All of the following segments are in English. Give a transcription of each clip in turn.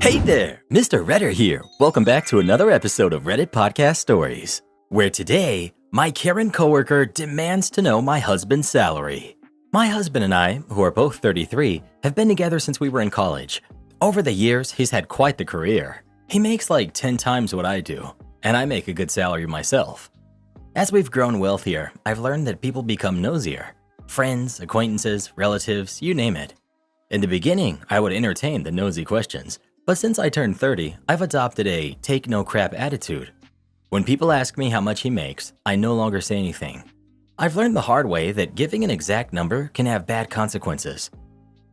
Hey there, Mr. Redder here. Welcome back to another episode of Reddit Podcast Stories, where today, my Karen coworker demands to know my husband's salary. My husband and I, who are both 33, have been together since we were in college. Over the years, he's had quite the career. He makes like 10 times what I do, and I make a good salary myself. As we've grown wealthier, I've learned that people become nosier. Friends, acquaintances, relatives, you name it. In the beginning, I would entertain the nosy questions, but since I turned 30, I've adopted a take no crap attitude. When people ask me how much he makes, I no longer say anything. I've learned the hard way that giving an exact number can have bad consequences.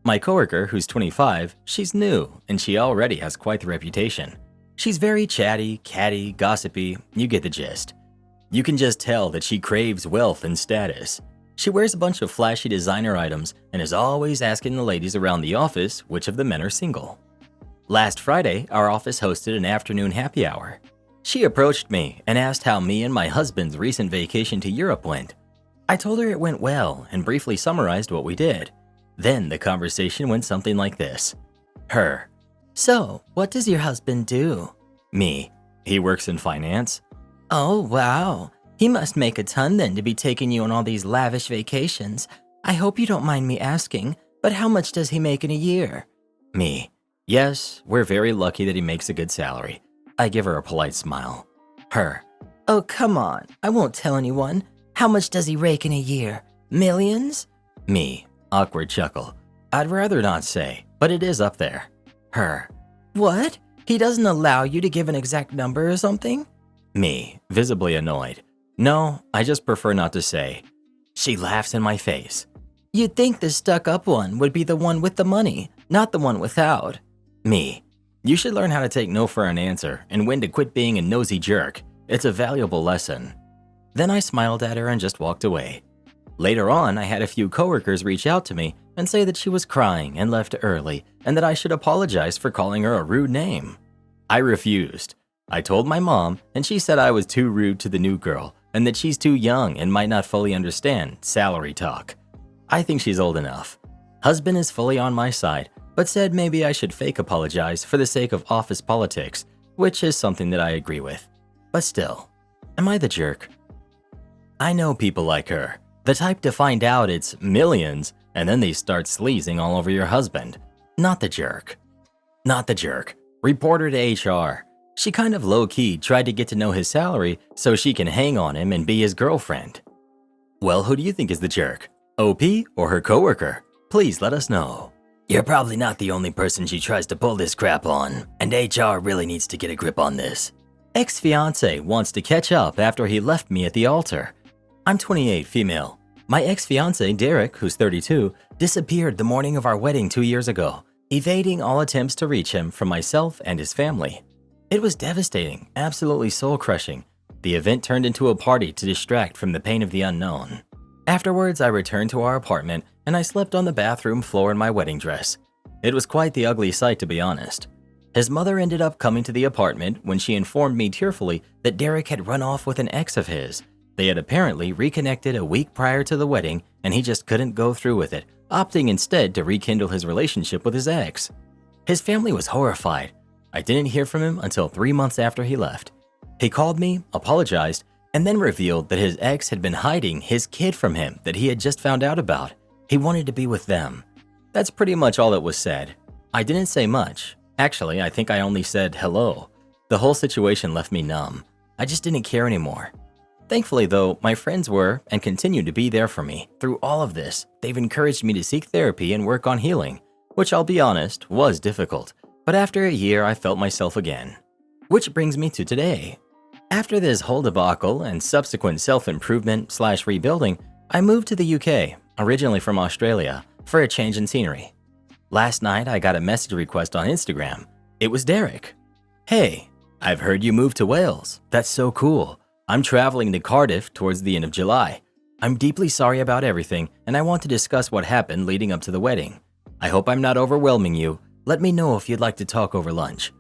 My coworker, who's 25, she's new, and she already has quite the reputation. She's very chatty, catty, gossipy, you get the gist. You can just tell that she craves wealth and status. She wears a bunch of flashy designer items and is always asking the ladies around the office which of the men are single. Last Friday, our office hosted an afternoon happy hour. She approached me and asked how me and my husband's recent vacation to Europe went. I told her it went well and briefly summarized what we did. Then the conversation went something like this. Her: "So, what does your husband do?" Me: "He works in finance." "Oh, wow. He must make a ton then to be taking you on all these lavish vacations. I hope you don't mind me asking, but how much does he make in a year?" Me: "Yes, we're very lucky that he makes a good salary." I give her a polite smile. Her: "Oh, come on. I won't tell anyone. How much does he rake in a year? Millions?" Me: awkward chuckle. "I'd rather not say, but it is up there." Her: "What? He doesn't allow you to give an exact number or something?" Me, visibly annoyed. "No, I just prefer not to say." She laughs in my face. "You'd think the stuck-up one would be the one with the money, not the one without." Me: "You should learn how to take no for an answer and when to quit being a nosy jerk. It's a valuable lesson." Then I smiled at her and just walked away. Later on, I had a few coworkers reach out to me and say that she was crying and left early and that I should apologize for calling her a rude name. I refused. I told my mom, and she said I was too rude to the new girl and that she's too young and might not fully understand salary talk. I think she's old enough. Husband is fully on my side, but said maybe I should fake apologize for the sake of office politics, which is something that I agree with. But still, am I the jerk? I know people like her, the type to find out it's millions and then they start sleazing all over your husband. Not the jerk. Not the jerk. Report her to HR. She kind of low-key tried to get to know his salary so she can hang on him and be his girlfriend. Well, who do you think is the jerk? OP or her coworker? Please let us know. You're probably not the only person she tries to pull this crap on, and HR really needs to get a grip on this. Ex-fiance wants to catch up after he left me at the altar. I'm 28, female. My ex-fiance, Derek, who's 32, disappeared the morning of our wedding 2 years ago, evading all attempts to reach him from myself and his family. It was devastating, absolutely soul-crushing. The event turned into a party to distract from the pain of the unknown. Afterwards, I returned to our apartment and I slept on the bathroom floor in my wedding dress. It was quite the ugly sight, to be honest. His mother ended up coming to the apartment when she informed me tearfully that Derek had run off with an ex of his. They had apparently reconnected a week prior to the wedding and he just couldn't go through with it, opting instead to rekindle his relationship with his ex. His family was horrified. I didn't hear from him until 3 months after he left. He called me, apologized, and then revealed that his ex had been hiding his kid from him that he had just found out about. He wanted to be with them. That's pretty much all that was said. I didn't say much. Actually, I think I only said hello. The whole situation left me numb. I just didn't care anymore. Thankfully though, my friends were and continue to be there for me. Through all of this, they've encouraged me to seek therapy and work on healing, which I'll be honest, was difficult. But after a year, I felt myself again. Which brings me to today. After this whole debacle and subsequent self-improvement/rebuilding, I moved to the UK, originally from Australia, for a change in scenery. Last night, I got a message request on Instagram. It was Derek. "Hey, I've heard you moved to Wales. That's so cool. I'm traveling to Cardiff towards the end of July. I'm deeply sorry about everything, and I want to discuss what happened leading up to the wedding. I hope I'm not overwhelming you. Let me know if you'd like to talk over lunch."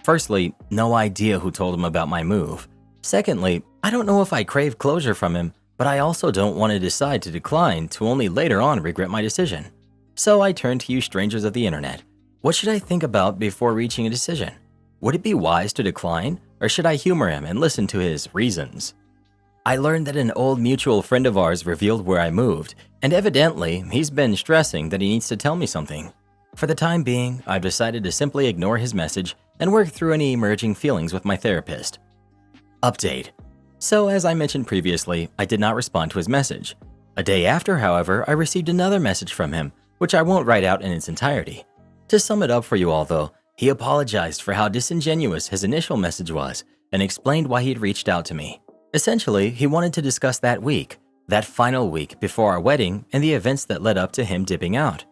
Firstly, no idea who told him about my move. Secondly, I don't know if I crave closure from him, but I also don't want to decide to decline to only later on regret my decision. So I turned to you strangers of the internet. What should I think about before reaching a decision? Would it be wise to decline, or should I humor him and listen to his reasons? I learned that an old mutual friend of ours revealed where I moved, and evidently, he's been stressing that he needs to tell me something. For the time being, I've decided to simply ignore his message and work through any emerging feelings with my therapist. Update. So, as I mentioned previously, I did not respond to his message. A day after, however, I received another message from him, which I won't write out in its entirety. To sum it up for you all though, he apologized for how disingenuous his initial message was and explained why he'd reached out to me. Essentially, he wanted to discuss that week, that final week before our wedding and the events that led up to him dipping out.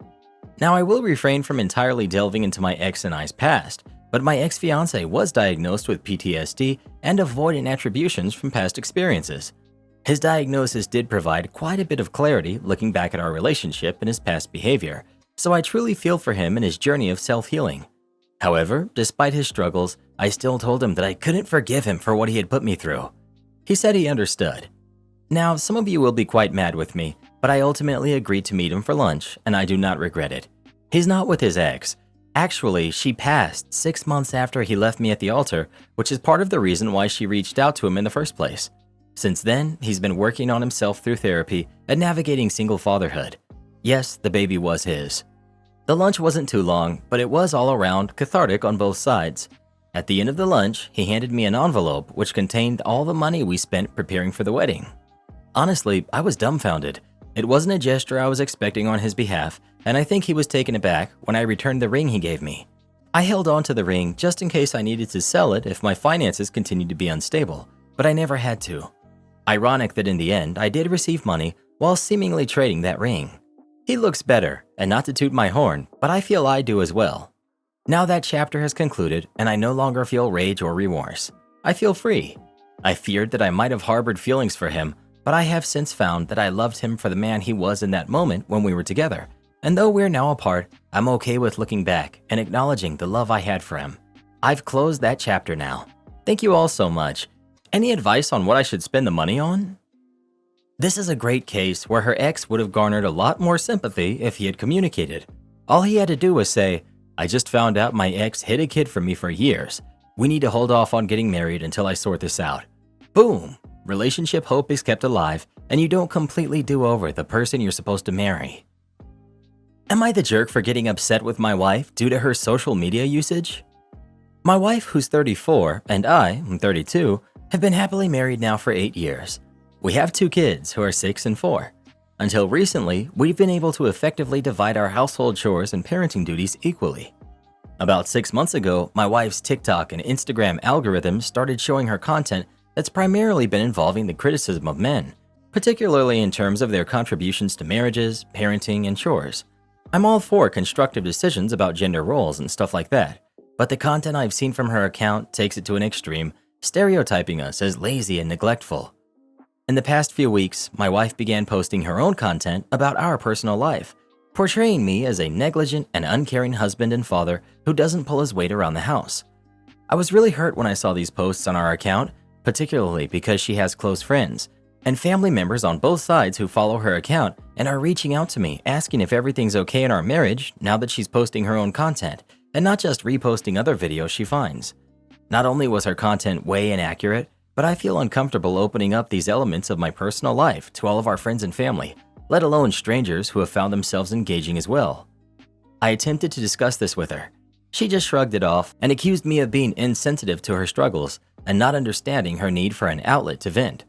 Now, I will refrain from entirely delving into my ex and I's past, but my ex-fiance was diagnosed with PTSD and avoidant attributions from past experiences. His diagnosis did provide quite a bit of clarity looking back at our relationship and his past behavior, so I truly feel for him in his journey of self-healing. However, despite his struggles, I still told him that I couldn't forgive him for what he had put me through. He said he understood. Now, some of you will be quite mad with me, but I ultimately agreed to meet him for lunch, and I do not regret it. He's not with his ex. Actually, she passed 6 months after he left me at the altar, which is part of the reason why she reached out to him in the first place. Since then, he's been working on himself through therapy and navigating single fatherhood. Yes, the baby was his. The lunch wasn't too long, but it was all around cathartic on both sides. At the end of the lunch, he handed me an envelope which contained all the money we spent preparing for the wedding. Honestly, I was dumbfounded. It wasn't a gesture I was expecting on his behalf, and I think he was taken aback when I returned the ring he gave me. I held on to the ring just in case I needed to sell it if my finances continued to be unstable, but I never had to. Ironic that in the end, I did receive money while seemingly trading that ring. He looks better, and not to toot my horn, but I feel I do as well. Now that chapter has concluded, and I no longer feel rage or remorse. I feel free. I feared that I might have harbored feelings for him, but I have since found that I loved him for the man he was in that moment when we were together. And though we're now apart, I'm okay with looking back and acknowledging the love I had for him. I've closed that chapter now. Thank you all so much. Any advice on what I should spend the money on? This is a great case where her ex would have garnered a lot more sympathy if he had communicated. All he had to do was say, "I just found out my ex hid a kid from me for years. We need to hold off on getting married until I sort this out." Boom! Relationship hope is kept alive, and you don't completely do over the person you're supposed to marry. Am I the jerk for getting upset with my wife due to her social media usage? My wife, who's 34, and I, who's 32, have been happily married now for 8 years. We have 2 kids who are 6 and 4. Until recently, we've been able to effectively divide our household chores and parenting duties equally. About 6 months ago, my wife's TikTok and Instagram algorithms started showing her content that's primarily been involving the criticism of men, particularly in terms of their contributions to marriages, parenting, and chores. I'm all for constructive decisions about gender roles and stuff like that, but the content I've seen from her account takes it to an extreme, stereotyping us as lazy and neglectful. In the past few weeks, my wife began posting her own content about our personal life, portraying me as a negligent and uncaring husband and father who doesn't pull his weight around the house. I was really hurt when I saw these posts on our account, particularly because she has close friends and family members on both sides who follow her account and are reaching out to me asking if everything's okay in our marriage now that she's posting her own content and not just reposting other videos she finds. Not only was her content way inaccurate, but I feel uncomfortable opening up these elements of my personal life to all of our friends and family, let alone strangers who have found themselves engaging as well. I attempted to discuss this with her. She just shrugged it off and accused me of being insensitive to her struggles and not understanding her need for an outlet to vent.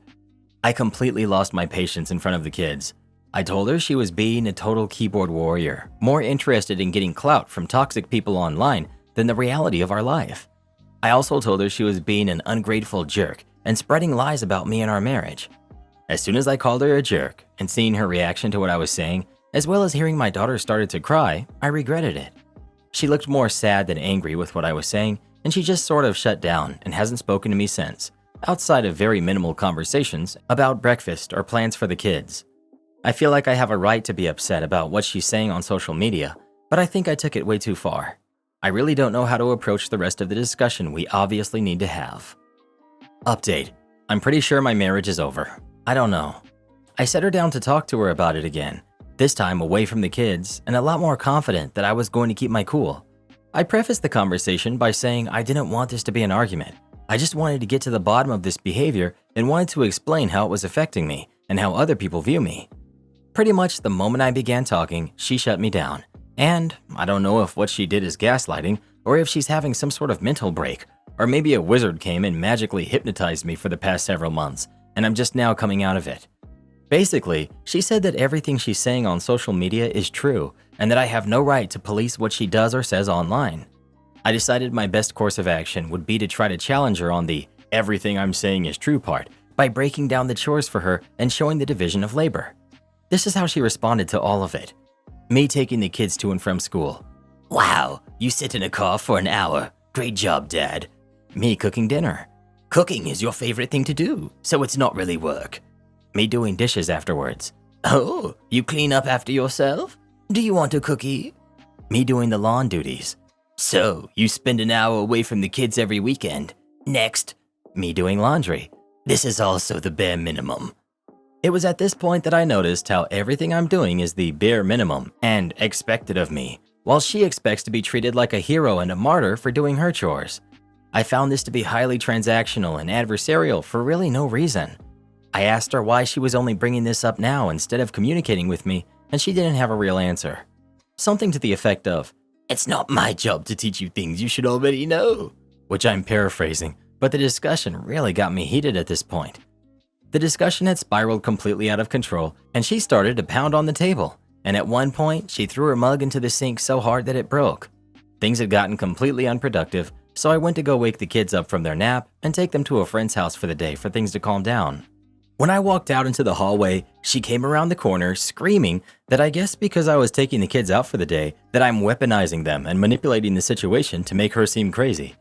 I completely lost my patience in front of the kids. I told her she was being a total keyboard warrior, more interested in getting clout from toxic people online than the reality of our life. I also told her she was being an ungrateful jerk and spreading lies about me and our marriage. As soon as I called her a jerk and seeing her reaction to what I was saying, as well as hearing my daughter started to cry, I regretted it. She looked more sad than angry with what I was saying, and she just sort of shut down and hasn't spoken to me since, outside of very minimal conversations about breakfast or plans for the kids. I feel like I have a right to be upset about what she's saying on social media, but I think I took it way too far. I really don't know how to approach the rest of the discussion we obviously need to have. Update. I'm pretty sure my marriage is over. I don't know. I set her down to talk to her about it again, this time away from the kids and a lot more confident that I was going to keep my cool. I prefaced the conversation by saying I didn't want this to be an argument. I just wanted to get to the bottom of this behavior and wanted to explain how it was affecting me and how other people view me. Pretty much the moment I began talking, she shut me down. And I don't know if what she did is gaslighting or if she's having some sort of mental break, or maybe a wizard came and magically hypnotized me for the past several months, and I'm just now coming out of it. Basically, she said that everything she's saying on social media is true and that I have no right to police what she does or says online. I decided my best course of action would be to try to challenge her on the everything I'm saying is true part by breaking down the chores for her and showing the division of labor. This is how she responded to all of it. Me taking the kids to and from school. Wow, you sit in a car for an hour. Great job, Dad. Me cooking dinner. Cooking is your favorite thing to do, so it's not really work. Me doing dishes afterwards. Oh, you clean up after yourself? Do you want a cookie? Me doing the lawn duties. So, you spend an hour away from the kids every weekend. Next. Me doing laundry. This is also the bare minimum. It was at this point that I noticed how everything I'm doing is the bare minimum and expected of me, while she expects to be treated like a hero and a martyr for doing her chores. I found this to be highly transactional and adversarial for really no reason. I asked her why she was only bringing this up now instead of communicating with me, and she didn't have a real answer. Something to the effect of, "It's not my job to teach you things you should already know," which I'm paraphrasing, but the discussion really got me heated at this point. The discussion had spiraled completely out of control, and she started to pound on the table, and at one point, she threw her mug into the sink so hard that it broke. Things had gotten completely unproductive, so I went to go wake the kids up from their nap and take them to a friend's house for the day for things to calm down. When I walked out into the hallway, she came around the corner screaming that I guess because I was taking the kids out for the day, that I'm weaponizing them and manipulating the situation to make her seem crazy.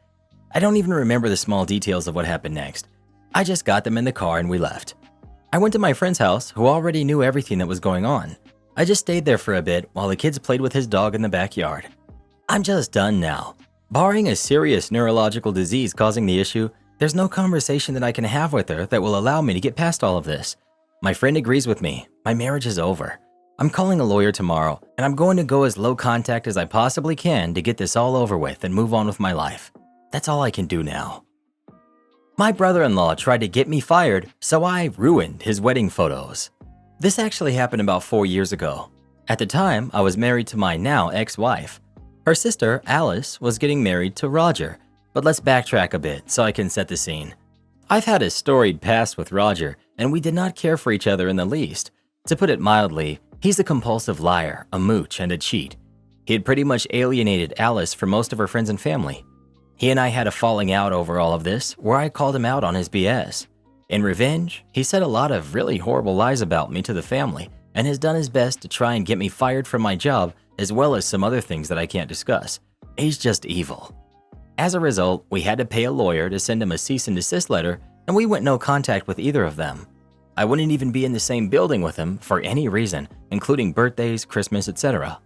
I don't even remember the small details of what happened next. I just got them in the car and we left. I went to my friend's house, who already knew everything that was going on. I just stayed there for a bit while the kids played with his dog in the backyard. I'm just done now. Barring a serious neurological disease causing the issue, there's no conversation that I can have with her that will allow me to get past all of this. My friend agrees with me. My marriage is over. I'm calling a lawyer tomorrow, and I'm going to go as low contact as I possibly can to get this all over with and move on with my life. That's all I can do now. My brother-in-law tried to get me fired, so I ruined his wedding photos. This actually happened about 4 years ago. At the time, I was married to my now ex-wife. Her sister, Alice, was getting married to Roger, but let's backtrack a bit so I can set the scene. I've had a storied past with Roger, and we did not care for each other in the least. To put it mildly, he's a compulsive liar, a mooch, and a cheat. He had pretty much alienated Alice from most of her friends and family. He and I had a falling out over all of this, where I called him out on his BS. In revenge, he said a lot of really horrible lies about me to the family, and has done his best to try and get me fired from my job, as well as some other things that I can't discuss. He's just evil. As a result, we had to pay a lawyer to send him a cease and desist letter, and we went no contact with either of them. I wouldn't even be in the same building with him for any reason, including birthdays, Christmas, etc.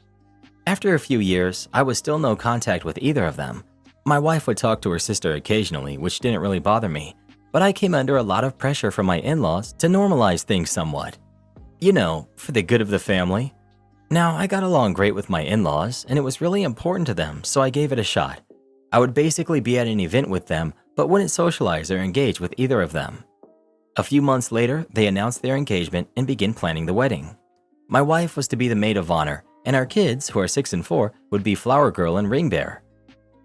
After a few years, I was still no contact with either of them. My wife would talk to her sister occasionally, which didn't really bother me, but I came under a lot of pressure from my in-laws to normalize things somewhat. You know, for the good of the family. Now, I got along great with my in-laws, and it was really important to them, so I gave it a shot. I would basically be at an event with them, but wouldn't socialize or engage with either of them. A few months later, they announced their engagement and began planning the wedding. My wife was to be the maid of honor, and our kids, who are 6 and 4, would be flower girl and ring bearer.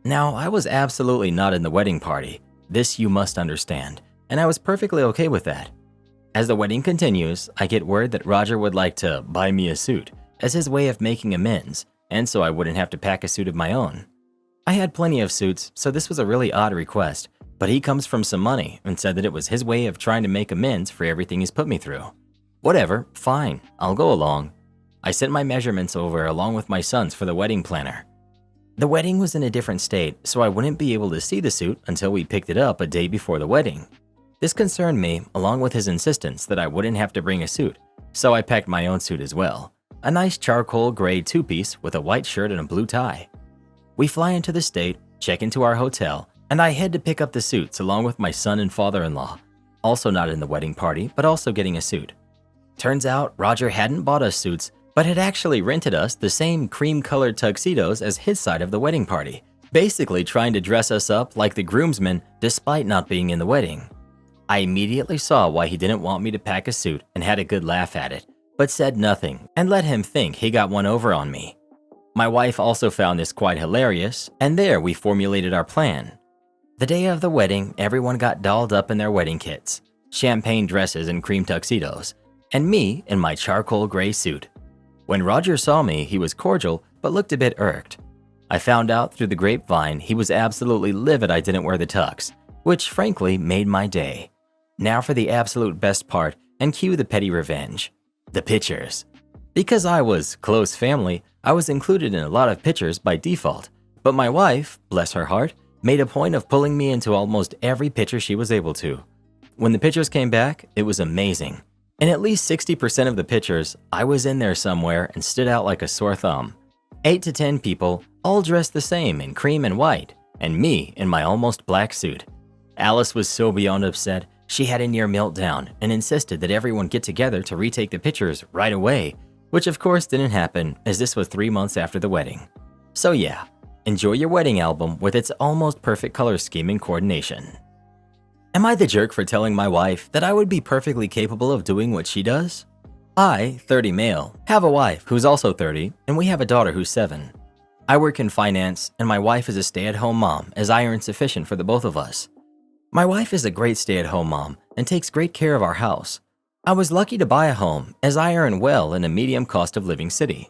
Now, I was absolutely not in the wedding party. This you must understand, and I was perfectly okay with that. As the wedding continues, I get word that Roger would like to buy me a suit as his way of making amends, and so I wouldn't have to pack a suit of my own. I had plenty of suits, so this was a really odd request, but he comes from some money and said that it was his way of trying to make amends for everything he's put me through. Whatever, fine, I'll go along. I sent my measurements over along with my son's for the wedding planner. The wedding was in a different state, so I wouldn't be able to see the suit until we picked it up a day before the wedding. This concerned me, along with his insistence that I wouldn't have to bring a suit, so I packed my own suit as well. A nice charcoal gray two-piece with a white shirt and a blue tie. We fly into the state, check into our hotel, and I head to pick up the suits along with my son and father-in-law, also not in the wedding party, but also getting a suit. Turns out Roger hadn't bought us suits, but had actually rented us the same cream-colored tuxedos as his side of the wedding party, basically trying to dress us up like the groomsmen despite not being in the wedding. I immediately saw why he didn't want me to pack a suit and had a good laugh at it, but said nothing and let him think he got one over on me. My wife also found this quite hilarious, and there we formulated our plan. The day of the wedding, everyone got dolled up in their wedding kits, champagne dresses and cream tuxedos, and me in my charcoal gray suit. When Roger saw me, he was cordial but looked a bit irked. I found out through the grapevine he was absolutely livid I didn't wear the tux, which frankly made my day. Now for the absolute best part, and cue the petty revenge. The pictures. Because I was close family, I was included in a lot of pictures by default, but my wife, bless her heart, made a point of pulling me into almost every picture she was able to. When the pictures came back, it was amazing. In at least 60% of the pictures, I was in there somewhere and stood out like a sore thumb. 8 to 10 people, all dressed the same in cream and white, and me in my almost black suit. Alice was so beyond upset, she had a near meltdown and insisted that everyone get together to retake the pictures right away, which of course didn't happen as this was 3 months after the wedding. So yeah, enjoy your wedding album with its almost perfect color scheme and coordination. Am I the jerk for telling my wife that I would be perfectly capable of doing what she does? I, 30 male, have a wife who's also 30, and we have a daughter who's 7. I work in finance, and my wife is a stay-at-home mom as I earn sufficient for the both of us. My wife is a great stay-at-home mom and takes great care of our house. I was lucky to buy a home as I earn well in a medium cost of living city.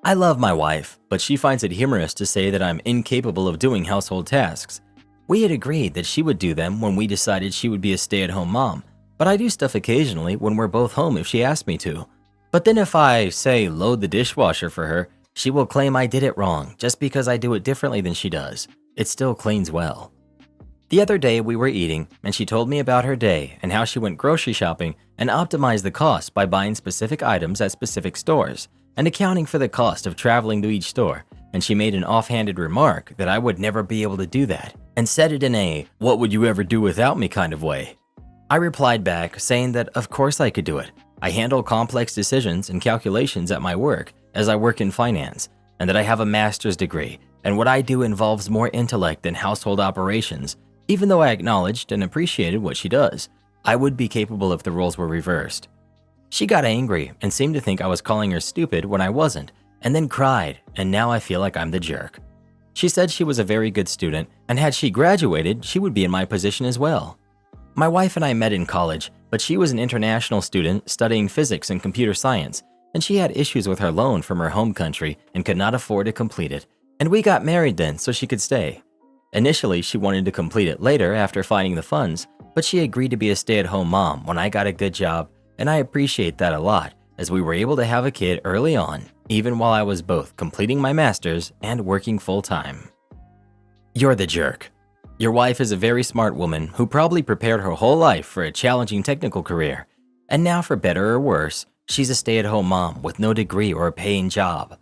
I love my wife, but she finds it humorous to say that I'm incapable of doing household tasks. We had agreed that she would do them when we decided she would be a stay-at-home mom, but I do stuff occasionally when we're both home if she asks me to. But then if I, say, load the dishwasher for her, she will claim I did it wrong just because I do it differently than she does. It still cleans well. The other day we were eating, and she told me about her day and how she went grocery shopping and optimized the cost by buying specific items at specific stores and accounting for the cost of traveling to each store, and she made an offhanded remark that I would never be able to do that and said it in a "what would you ever do without me" kind of way. I replied back saying that of course I could do it. I handle complex decisions and calculations at my work as I work in finance, and that I have a master's degree and what I do involves more intellect than household operations. Even though I acknowledged and appreciated what she does, I would be capable if the roles were reversed. She got angry and seemed to think I was calling her stupid when I wasn't, and then cried, and now I feel like I'm the jerk. She said she was a very good student, and had she graduated, she would be in my position as well. My wife and I met in college, but she was an international student studying physics and computer science, and she had issues with her loan from her home country and could not afford to complete it, and we got married then so she could stay. Initially, she wanted to complete it later after finding the funds, but she agreed to be a stay-at-home mom when I got a good job, and I appreciate that a lot as we were able to have a kid early on, even while I was both completing my master's and working full-time. You're the jerk. Your wife is a very smart woman who probably prepared her whole life for a challenging technical career, and now for better or worse, she's a stay-at-home mom with no degree or a paying job.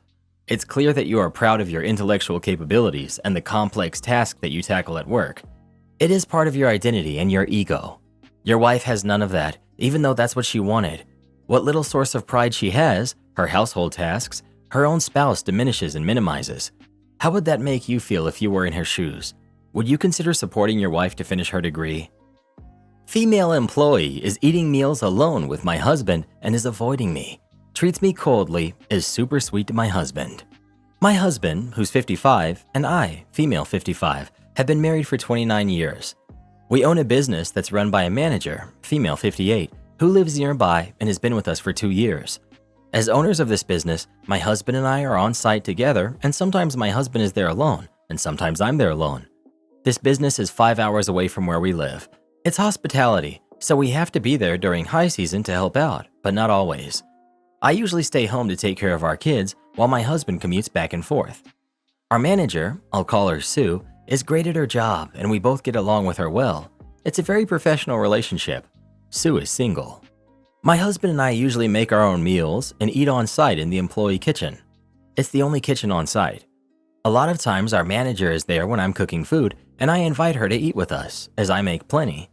It's clear that you are proud of your intellectual capabilities and the complex task that you tackle at work. It is part of your identity and your ego. Your wife has none of that, even though that's what she wanted. What little source of pride she has, her household tasks, her own spouse diminishes and minimizes. How would that make you feel if you were in her shoes? Would you consider supporting your wife to finish her degree? Female employee is eating meals alone with my husband and is avoiding me. Treats me coldly, is super sweet to my husband. My husband, who's 55, and I, female 55, have been married for 29 years. We own a business that's run by a manager, female 58, who lives nearby and has been with us for 2 years. As owners of this business, my husband and I are on site together, and sometimes my husband is there alone, and sometimes I'm there alone. This business is 5 hours away from where we live. It's hospitality, so we have to be there during high season to help out, but not always. I usually stay home to take care of our kids while my husband commutes back and forth. Our manager, I'll call her Sue, is great at her job and we both get along with her well. It's a very professional relationship. Sue is single. My husband and I usually make our own meals and eat on site in the employee kitchen. It's the only kitchen on site. A lot of times our manager is there when I'm cooking food and I invite her to eat with us as I make plenty.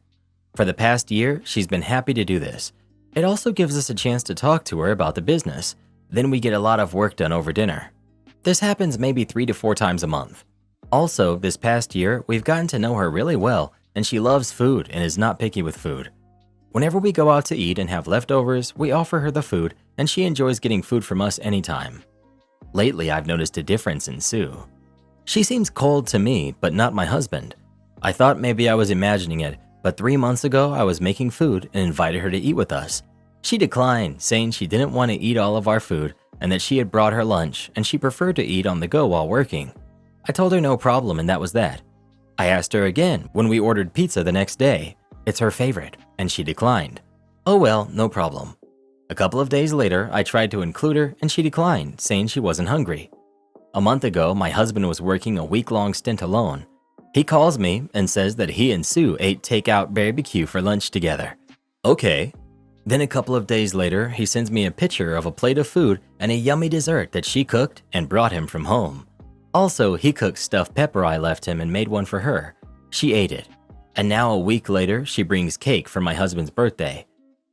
For the past year, she's been happy to do this. It also gives us a chance to talk to her about the business. Then we get a lot of work done over dinner. This happens maybe 3 to 4 times a month. Also, this past year, we've gotten to know her really well, and she loves food and is not picky with food. Whenever we go out to eat and have leftovers, we offer her the food, and she enjoys getting food from us anytime. Lately, I've noticed a difference in Sue. She seems cold to me, but not my husband. I thought maybe I was imagining it, but 3 months ago I was making food and invited her to eat with us. She declined, saying she didn't want to eat all of our food and that she had brought her lunch and she preferred to eat on the go while working. I told her no problem and that was that. I asked her again when we ordered pizza the next day. It's her favorite, and she declined. Oh well, no problem. A couple of days later, I tried to include her and she declined, saying she wasn't hungry. A month ago, my husband was working a week-long stint alone. He calls me and says that he and Sue ate takeout barbecue for lunch together. Okay. Then a couple of days later, he sends me a picture of a plate of food and a yummy dessert that she cooked and brought him from home. Also, he cooked stuffed pepper I left him and made one for her. She ate it. And now a week later, she brings cake for my husband's birthday.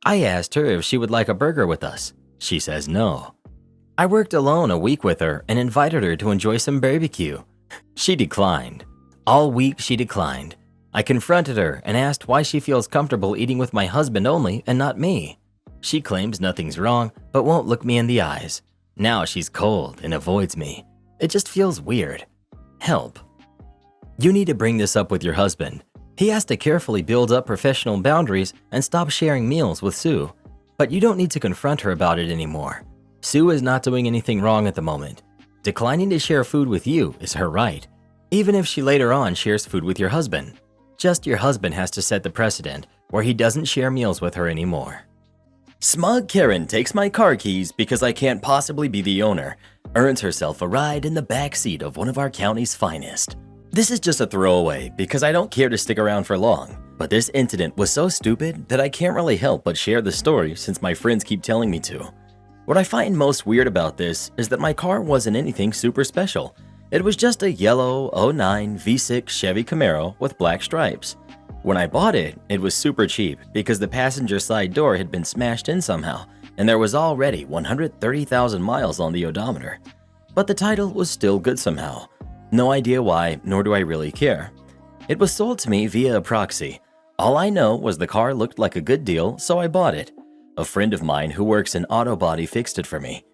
I asked her if she would like a burger with us. She says no. I worked alone a week with her and invited her to enjoy some barbecue. She declined. All week she declined. I confronted her and asked why she feels comfortable eating with my husband only and not me. She claims nothing's wrong, but won't look me in the eyes. Now she's cold and avoids me. It just feels weird. Help. You need to bring this up with your husband. He has to carefully build up professional boundaries and stop sharing meals with Sue. But you don't need to confront her about it anymore. Sue is not doing anything wrong at the moment. Declining to share food with you is her right, even if she later on shares food with your husband. Just your husband has to set the precedent where he doesn't share meals with her anymore. Smug Karen takes my car keys because I can't possibly be the owner. Earns herself a ride in the back seat of one of our county's finest. This is just a throwaway because I don't care to stick around for long. But this incident was so stupid that I can't really help but share the story since my friends keep telling me to. What I find most weird about this is that my car wasn't anything super special. It was just a yellow '09 V6 Chevy Camaro with black stripes. When I bought it, it was super cheap because the passenger side door had been smashed in somehow and there was already 130,000 miles on the odometer. But the title was still good somehow. No idea why, nor do I really care. It was sold to me via a proxy. All I know was the car looked like a good deal, so I bought it. A friend of mine who works in auto body fixed it for me.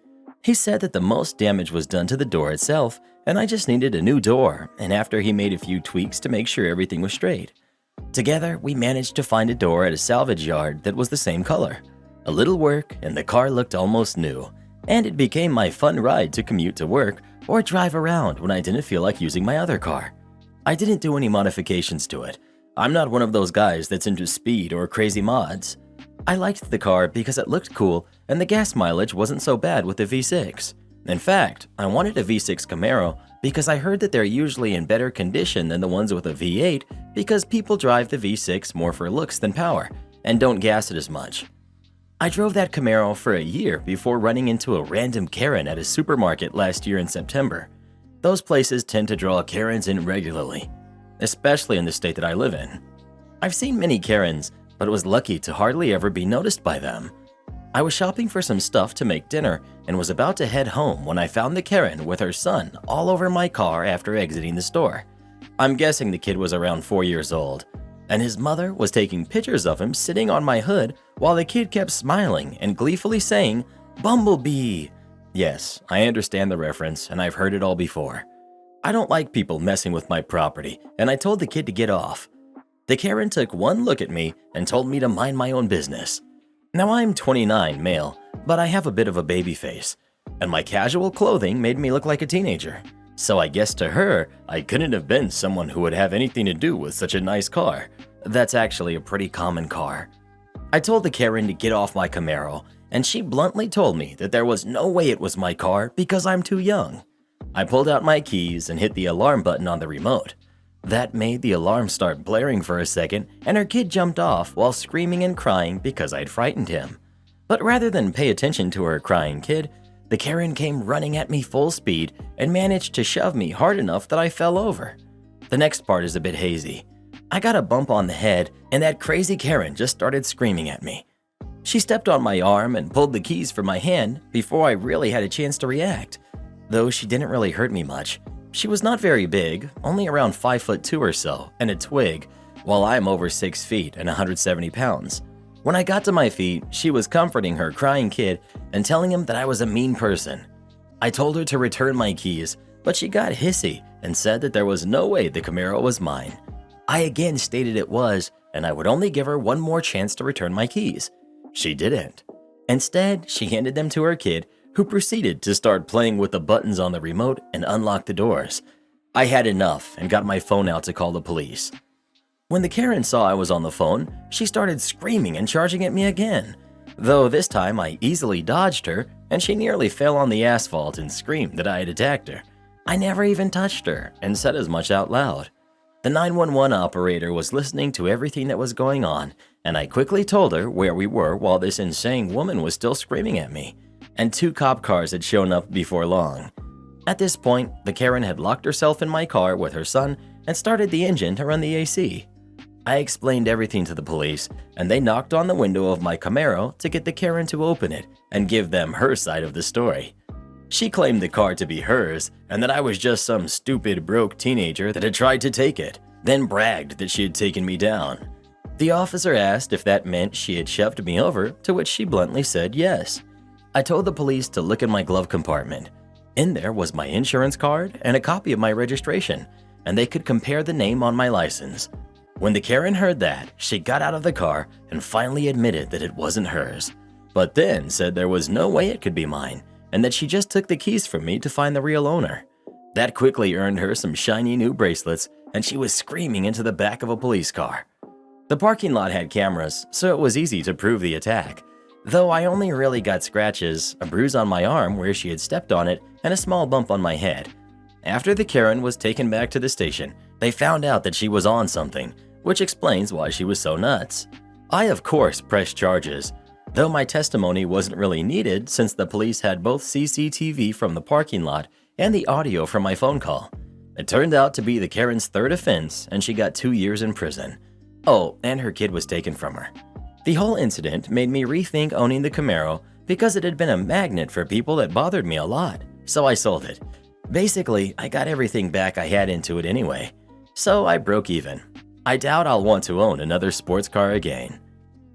He said that the most damage was done to the door itself, and I just needed a new door, and after he made a few tweaks to make sure everything was straight. Together, we managed to find a door at a salvage yard that was the same color. A little work, and the car looked almost new, and it became my fun ride to commute to work or drive around when I didn't feel like using my other car. I didn't do any modifications to it. I'm not one of those guys that's into speed or crazy mods. I liked the car because it looked cool and the gas mileage wasn't so bad with the V6. In fact, I wanted a V6 Camaro because I heard that they're usually in better condition than the ones with a V8 because people drive the V6 more for looks than power and don't gas it as much. I drove that Camaro for a year before running into a random Karen at a supermarket last year in September. Those places tend to draw Karens in regularly, especially in the state that I live in. I've seen many Karens, but was lucky to hardly ever be noticed by them. I was shopping for some stuff to make dinner and was about to head home when I found the Karen with her son all over my car after exiting the store. I'm guessing the kid was around 4 years old, and his mother was taking pictures of him sitting on my hood while the kid kept smiling and gleefully saying, "Bumblebee." Yes, I understand the reference and I've heard it all before. I don't like people messing with my property, and I told the kid to get off. The Karen took one look at me and told me to mind my own business. Now I'm 29 male, but I have a bit of a baby face, and my casual clothing made me look like a teenager. So I guess to her, I couldn't have been someone who would have anything to do with such a nice car. That's actually a pretty common car. I told the Karen to get off my Camaro, and she bluntly told me that there was no way it was my car because I'm too young. I pulled out my keys and hit the alarm button on the remote. That made the alarm start blaring for a second, and her kid jumped off while screaming and crying because I'd frightened him. But rather than pay attention to her crying kid, the Karen came running at me full speed and managed to shove me hard enough that I fell over. The next part is a bit hazy. I got a bump on the head, and that crazy Karen just started screaming at me. She stepped on my arm and pulled the keys from my hand before I really had a chance to react. Though she didn't really hurt me much. She was not very big, only around 5'2" or so, and a twig, while I'm over 6 feet and 170 pounds. When I got to my feet, she was comforting her crying kid and telling him that I was a mean person. I told her to return my keys, but she got hissy and said that there was no way the Camaro was mine. I again stated it was, and I would only give her one more chance to return my keys. She didn't. Instead, she handed them to her kid, who proceeded to start playing with the buttons on the remote and unlock the doors. I had enough and got my phone out to call the police. When the Karen saw I was on the phone, she started screaming and charging at me again. Though this time I easily dodged her, and she nearly fell on the asphalt and screamed that I had attacked her. I never even touched her and said as much out loud. The 911 operator was listening to everything that was going on, and I quickly told her where we were while this insane woman was still screaming at me, and 2 cop cars had shown up before long. At this point, the Karen had locked herself in my car with her son and started the engine to run the AC. I explained everything to the police, and they knocked on the window of my Camaro to get the Karen to open it and give them her side of the story. She claimed the car to be hers and that I was just some stupid, broke teenager that had tried to take it, then bragged that she had taken me down. The officer asked if that meant she had shoved me over, to which she bluntly said yes. I told the police to look in my glove compartment. In there was my insurance card and a copy of my registration, and they could compare the name on my license. When the Karen heard that, she got out of the car and finally admitted that it wasn't hers, but then said there was no way it could be mine, and that she just took the keys from me to find the real owner. That quickly earned her some shiny new bracelets, and she was screaming into the back of a police car. The parking lot had cameras, so it was easy to prove the attack, though I only really got scratches, a bruise on my arm where she had stepped on it, and a small bump on my head. After the Karen was taken back to the station, they found out that she was on something, which explains why she was so nuts. I, of course, pressed charges, though my testimony wasn't really needed since the police had both CCTV from the parking lot and the audio from my phone call. It turned out to be the Karen's 3rd offense, and she got 2 years in prison. Oh, and her kid was taken from her. The whole incident made me rethink owning the Camaro because it had been a magnet for people that bothered me a lot, so I sold it. Basically, I got everything back I had into it anyway, so I broke even. I doubt I'll want to own another sports car again.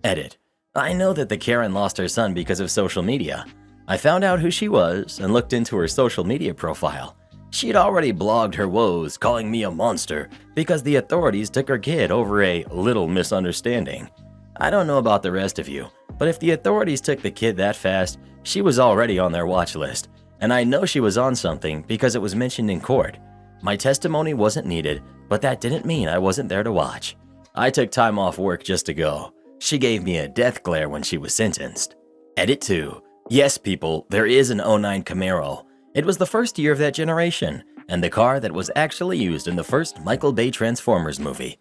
Edit. I know that the Karen lost her son because of social media. I found out who she was and looked into her social media profile. She had already blogged her woes, calling me a monster because the authorities took her kid over a little misunderstanding. I don't know about the rest of you, but if the authorities took the kid that fast, she was already on their watch list, and I know she was on something because it was mentioned in court. My testimony wasn't needed, but that didn't mean I wasn't there to watch. I took time off work just to go. She gave me a death glare when she was sentenced. Edit 2. Yes, people, there is an '09 Camaro. It was the first year of that generation, and the car that was actually used in the first Michael Bay Transformers movie.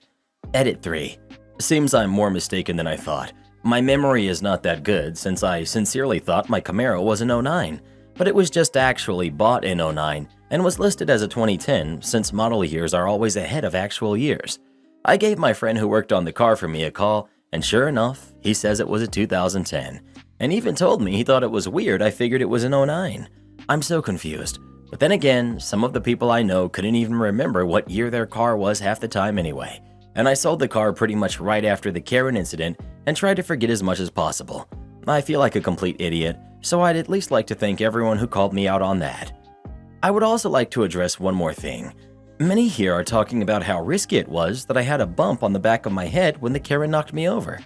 Edit 3. Seems I'm more mistaken than I thought. My memory is not that good since I sincerely thought my Camaro was an '09, but it was just actually bought in '09 and was listed as a 2010 since model years are always ahead of actual years. I gave my friend who worked on the car for me a call, and sure enough, he says it was a 2010, and even told me he thought it was weird I figured it was an '09. I'm so confused, but then again, some of the people I know couldn't even remember what year their car was half the time anyway, and I sold the car pretty much right after the Karen incident and tried to forget as much as possible. I feel like a complete idiot, so I'd at least like to thank everyone who called me out on that. I would also like to address one more thing. Many here are talking about how risky it was that I had a bump on the back of my head when the Karen knocked me over.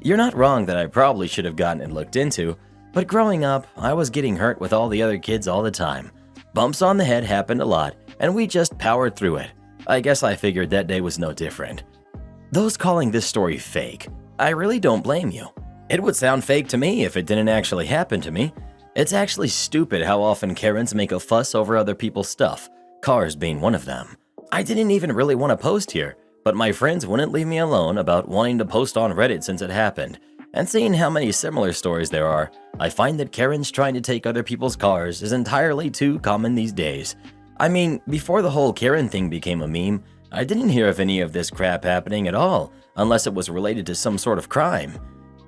You're not wrong that I probably should have gotten it looked into, but growing up, I was getting hurt with all the other kids all the time. Bumps on the head happened a lot, and we just powered through it. I guess I figured that day was no different. Those calling this story fake, I really don't blame you. It would sound fake to me if it didn't actually happen to me. It's actually stupid how often Karens make a fuss over other people's stuff, cars being one of them. I didn't even really want to post here, but my friends wouldn't leave me alone about wanting to post on Reddit since it happened. And seeing how many similar stories there are, I find that Karens trying to take other people's cars is entirely too common these days. I mean, before the whole Karen thing became a meme, I didn't hear of any of this crap happening at all, unless it was related to some sort of crime.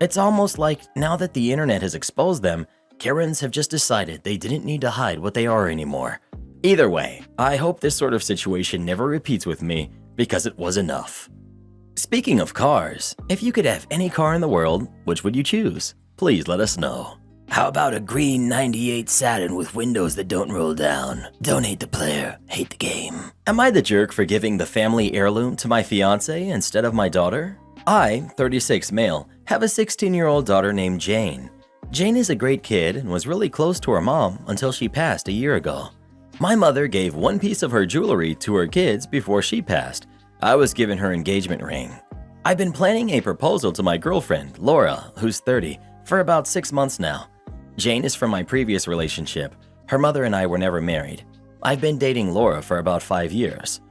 It's almost like now that the internet has exposed them, Karens have just decided they didn't need to hide what they are anymore. Either way, I hope this sort of situation never repeats with me because it was enough. Speaking of cars, if you could have any car in the world, which would you choose? Please let us know. How about a green 98 Saturn with windows that don't roll down? Don't hate the player, hate the game. Am I the jerk for giving the family heirloom to my fiance instead of my daughter? I, 36 male, have a 16-year-old daughter named Jane. Jane is a great kid and was really close to her mom until she passed a year ago. My mother gave one piece of her jewelry to her kids before she passed. I was given her engagement ring. I've been planning a proposal to my girlfriend, Laura, who's 30, for about 6 months now. Jane is from my previous relationship. Her mother and I were never married. I've been dating Laura for about 5 years.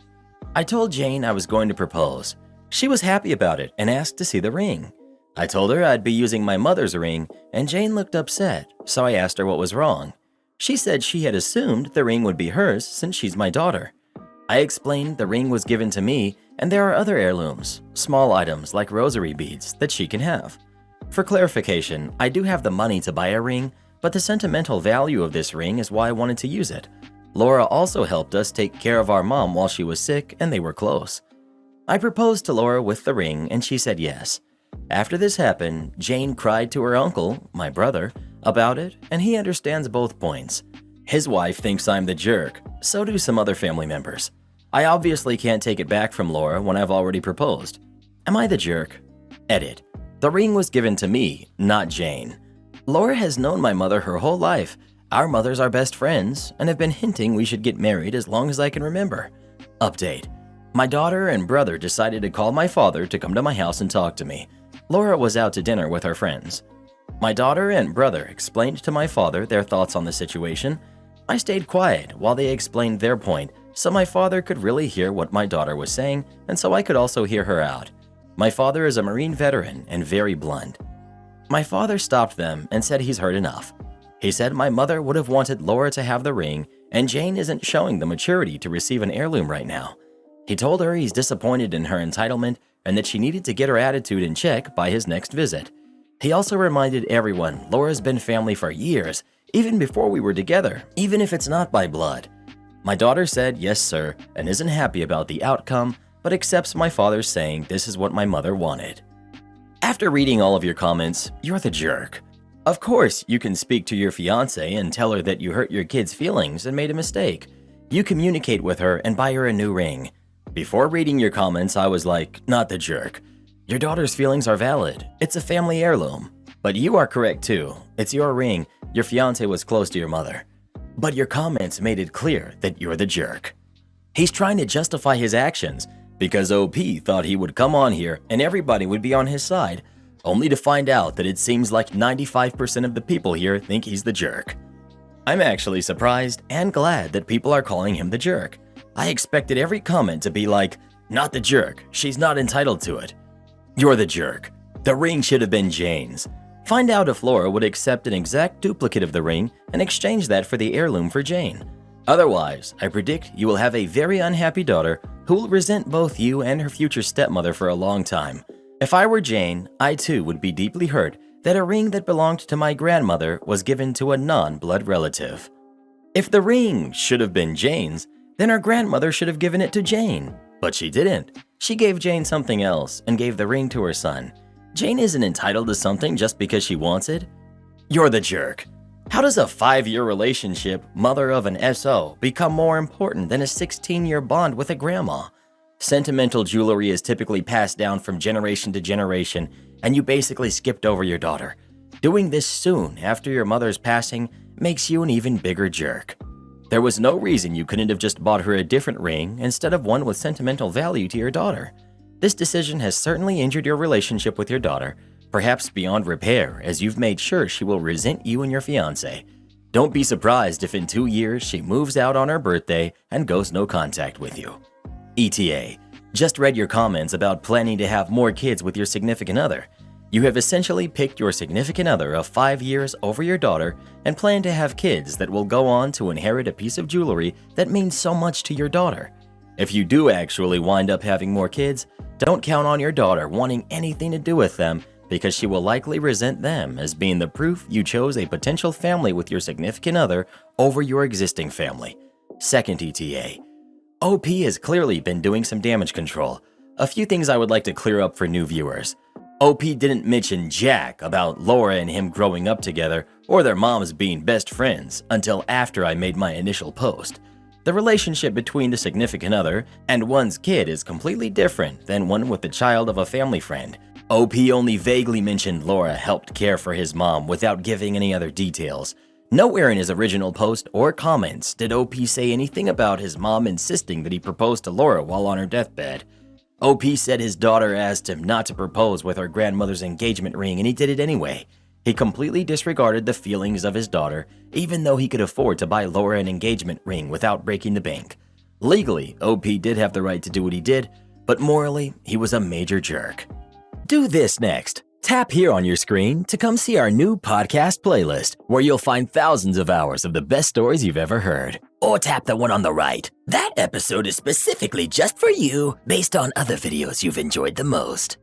I told Jane I was going to propose. She was happy about it and asked to see the ring. I told her I'd be using my mother's ring, and Jane looked upset, so I asked her what was wrong. She said she had assumed the ring would be hers since she's my daughter. I explained the ring was given to me and there are other heirlooms, small items like rosary beads that she can have. For clarification, I do have the money to buy a ring, but the sentimental value of this ring is why I wanted to use it. Laura also helped us take care of our mom while she was sick and they were close. I proposed to Laura with the ring and she said yes. After this happened, Jane cried to her uncle, my brother, about it, and he understands both points. His wife thinks I'm the jerk, so do some other family members. I obviously can't take it back from Laura when I've already proposed. Am I the jerk? Edit. The ring was given to me, not Jane. Laura has known my mother her whole life. Our mothers are best friends and have been hinting we should get married as long as I can remember. Update. My daughter and brother decided to call my father to come to my house and talk to me. Laura was out to dinner with her friends. My daughter and brother explained to my father their thoughts on the situation. I stayed quiet while they explained their point so my father could really hear what my daughter was saying and so I could also hear her out. My father is a Marine veteran and very blunt. My father stopped them and said he's heard enough. He said my mother would have wanted Laura to have the ring and Jane isn't showing the maturity to receive an heirloom right now. He told her he's disappointed in her entitlement and that she needed to get her attitude in check by his next visit. He also reminded everyone Laura's been family for years, even before we were together, even if it's not by blood. My daughter said yes sir and isn't happy about the outcome, but accepts my father's saying this is what my mother wanted. After reading all of your comments, you're the jerk. Of course, you can speak to your fiance and tell her that you hurt your kid's feelings and made a mistake. You communicate with her and buy her a new ring. Before reading your comments, I was like, not the jerk. Your daughter's feelings are valid. It's a family heirloom. But you are correct too. It's your ring. Your fiance was close to your mother. But your comments made it clear that you're the jerk. He's trying to justify his actions because OP thought he would come on here and everybody would be on his side, only to find out that it seems like 95% of the people here think he's the jerk. I'm actually surprised and glad that people are calling him the jerk. I expected every comment to be like, not the jerk, she's not entitled to it. You're the jerk. The ring should have been Jane's. Find out if Laura would accept an exact duplicate of the ring and exchange that for the heirloom for Jane. Otherwise, I predict you will have a very unhappy daughter who will resent both you and her future stepmother for a long time. If I were Jane, I too would be deeply hurt that a ring that belonged to my grandmother was given to a non-blood relative. If the ring should have been Jane's, then her grandmother should have given it to Jane. But she didn't. She gave Jane something else and gave the ring to her son. Jane isn't entitled to something just because she wants it. You're the jerk. How does a 5-year relationship, mother of an SO, become more important than a 16-year bond with a grandma? Sentimental jewelry is typically passed down from generation to generation, and you basically skipped over your daughter. Doing this soon after your mother's passing makes you an even bigger jerk. There was no reason you couldn't have just bought her a different ring instead of one with sentimental value to your daughter. This decision has certainly injured your relationship with your daughter, perhaps beyond repair, as you've made sure she will resent you and your fiancé. Don't be surprised if in 2 years she moves out on her birthday and goes no contact with you. ETA. Just read your comments about planning to have more kids with your significant other. You have essentially picked your significant other of 5 years over your daughter and plan to have kids that will go on to inherit a piece of jewelry that means so much to your daughter. If you do actually wind up having more kids, don't count on your daughter wanting anything to do with them because she will likely resent them as being the proof you chose a potential family with your significant other over your existing family. Second ETA. OP has clearly been doing some damage control. A few things I would like to clear up for new viewers. OP didn't mention jack about Laura and him growing up together or their moms being best friends until after I made my initial post. The relationship between the significant other and one's kid is completely different than one with the child of a family friend. OP only vaguely mentioned Laura helped care for his mom without giving any other details. Nowhere in his original post or comments did OP say anything about his mom insisting that he proposed to Laura while on her deathbed. OP said his daughter asked him not to propose with her grandmother's engagement ring and he did it anyway. He completely disregarded the feelings of his daughter, even though he could afford to buy Laura an engagement ring without breaking the bank. Legally, OP did have the right to do what he did, but morally, he was a major jerk. Do this next. Tap here on your screen to come see our new podcast playlist, where you'll find thousands of hours of the best stories you've ever heard. Or tap the one on the right. That episode is specifically just for you, based on other videos you've enjoyed the most.